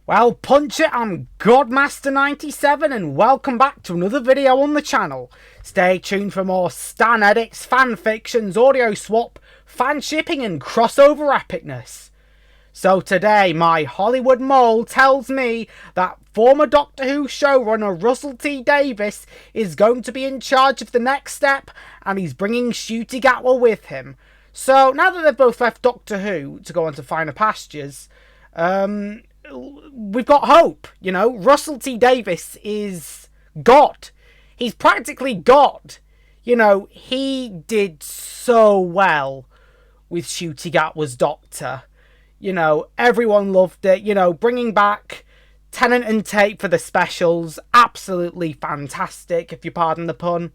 Well, punch it, I'm Godmaster97 and welcome back to another video on the channel. Stay tuned for more stan edits, fanfictions, audio swap, fan shipping and crossover epicness. So today, my Hollywood mole tells me that former Doctor Who showrunner Russell T Davies is going to be in charge of the next step and he's bringing Ncuti Gatwa with him. So now that they've both left Doctor Who to go on to finer pastures, we've got hope. You know, Russell T Davies is God. He's practically God. You know, he did so well with Ncuti Gatwa's Doctor. You know, everyone loved it. You know, bringing back Tennant and Tate for the specials, absolutely fantastic, if you pardon the pun.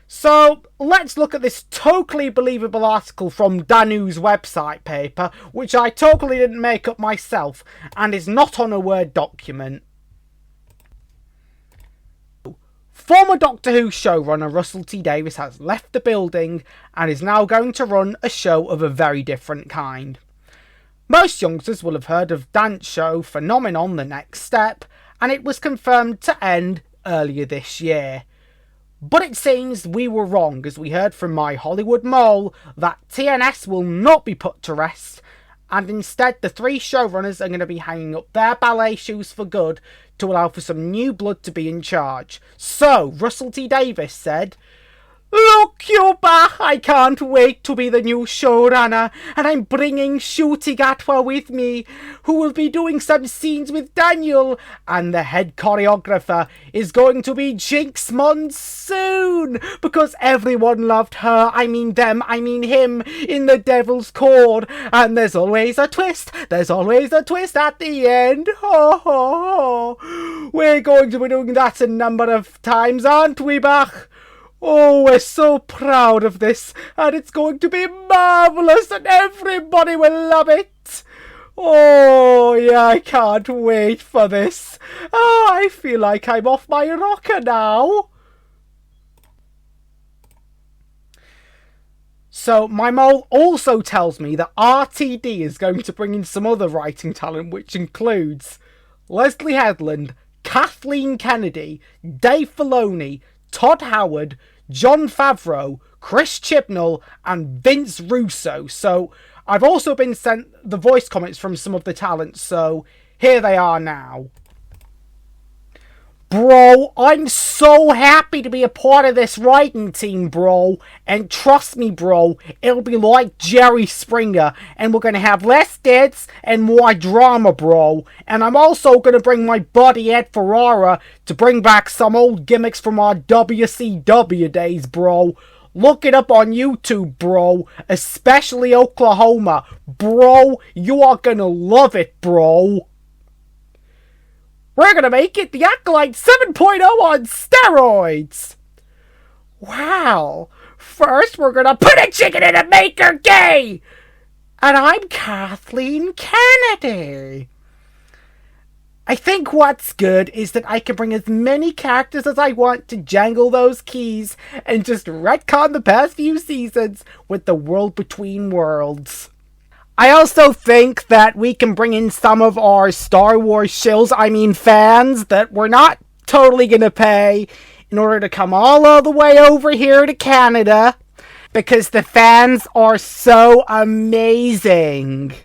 So, let's look at this totally believable article from Danu's website paper, which I totally didn't make up myself, and is not on a Word document. Former Doctor Who showrunner Russell T Davies has left the building, and is now going to run a show of a very different kind. Most youngsters will have heard of dance show phenomenon The Next Step, and it was confirmed to end earlier this year. But it seems we were wrong, as we heard from my Hollywood mole that TNS will not be put to rest, and instead the three showrunners are going to be hanging up their ballet shoes for good to allow for some new blood to be in charge. So, Russell T Davies said, "Look, you back, I can't wait to be the new showrunner, and I'm bringing Ncuti Gatwa with me, who will be doing some scenes with Daniel, and the head choreographer is going to be Jinx Monsoon, because everyone loved her, I mean them, I mean him, in The Devil's Chord, and there's always a twist at the end, ho ho ho. We're going to be doing that a number of times, aren't we, Bach? Oh, we're so proud of this, and it's going to be marvellous, and everybody will love it. Oh, yeah, I can't wait for this. Oh, I feel like I'm off my rocker now." So, my mole also tells me that RTD is going to bring in some other writing talent, which includes Leslie Headland, Kathleen Kennedy, Dave Filoni, Todd Howard, Jon Favreau, Chris Chibnall, and Vince Russo. So, I've also been sent the voice comments from some of the talents, so here they are now. "Bro, I'm so happy to be a part of this writing team, bro. And trust me, bro, it'll be like Jerry Springer. And we're going to have less deaths and more drama, bro. And I'm also going to bring my buddy Ed Ferrara to bring back some old gimmicks from our WCW days, bro. Look it up on YouTube, bro. Especially Oklahoma. Bro, you are going to love it, bro. We're going to make it the Acolyte 7.0 on steroids. Wow. First, we're going to put a chicken in and make her gay. And I'm Kathleen Kennedy. I think what's good is that I can bring as many characters as I want to jangle those keys and just retcon the past few seasons with the World Between Worlds. I also think that we can bring in some of our Star Wars fans that we're not totally gonna pay in order to come all the way over here to Canada, because the fans are so amazing.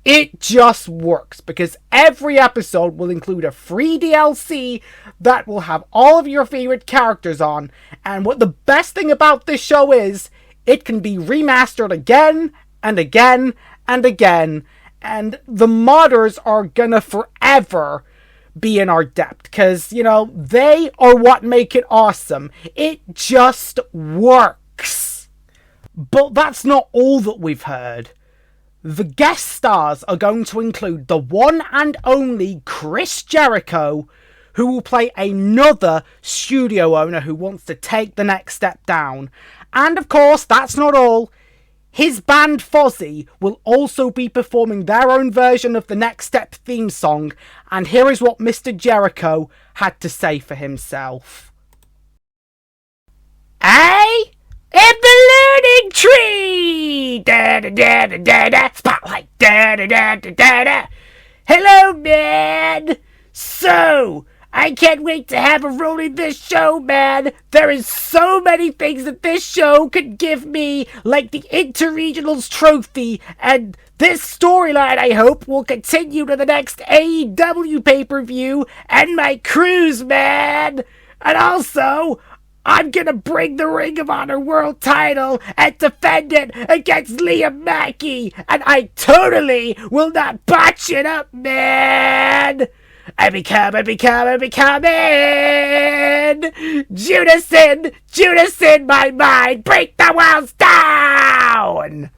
It just works, because every episode will include a free DLC that will have all of your favorite characters on, and what the best thing about this show is, it can be remastered again and again and again, and the modders are gonna forever be in our debt, because, you know, they are what make it awesome. It just works. But that's not all that we've heard. The guest stars are going to include the one and only Chris Jericho, who will play another studio owner who wants to take the next step down. And of course, that's not all. His band Fozzy will also be performing their own version of the Next Step theme song, and here is what Mr. Jericho had to say for himself. "I am the learning tree! Da da da da da da! Spotlight! Da da da da da da! Hello, man! So, I can't wait to have a role in this show, man! There is so many things that this show could give me, like the Interregionals trophy, and this storyline, I hope, will continue to the next AEW pay-per-view, and my cruise, man! And also, I'm gonna bring the Ring of Honor World title and defend it against Liam Mackey, and I totally will not botch it up, man! I become in! Judas in my mind, break the walls down!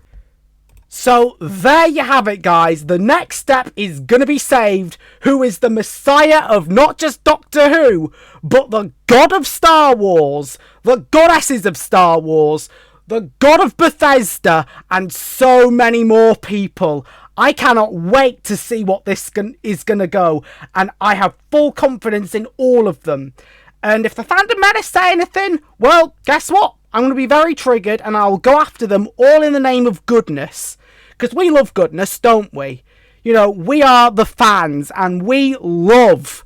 So there you have it, guys. The next step is going to be saved. Who is the messiah of not just Doctor Who, but the god of Star Wars, the goddesses of Star Wars, the god of Bethesda, and so many more people. I cannot wait to see what this is going to go, and I have full confidence in all of them. And if the Fandom Menace say anything, well, guess what? I'm going to be very triggered, and I'll go after them all in the name of goodness. Because we love goodness, don't we? You know, we are the fans, and we love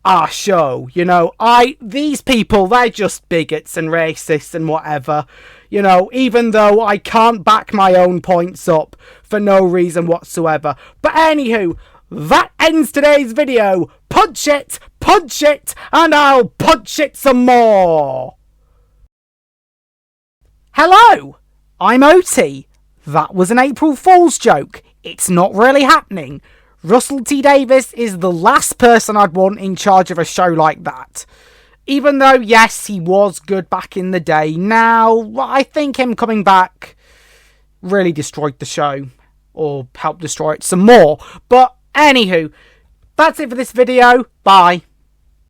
our show. You know, these people, they're just bigots and racists and whatever. You know, even though I can't back my own points up for no reason whatsoever. But anywho, that ends today's video. Punch it, and I'll punch it some more. Hello, I'm OT. That was an April Fool's joke. It's not really happening. Russell T Davies is the last person I'd want in charge of a show like that. Even though, yes, he was good back in the day, now I think him coming back really destroyed the show. Or helped destroy it some more. But anywho, that's it for this video. Bye.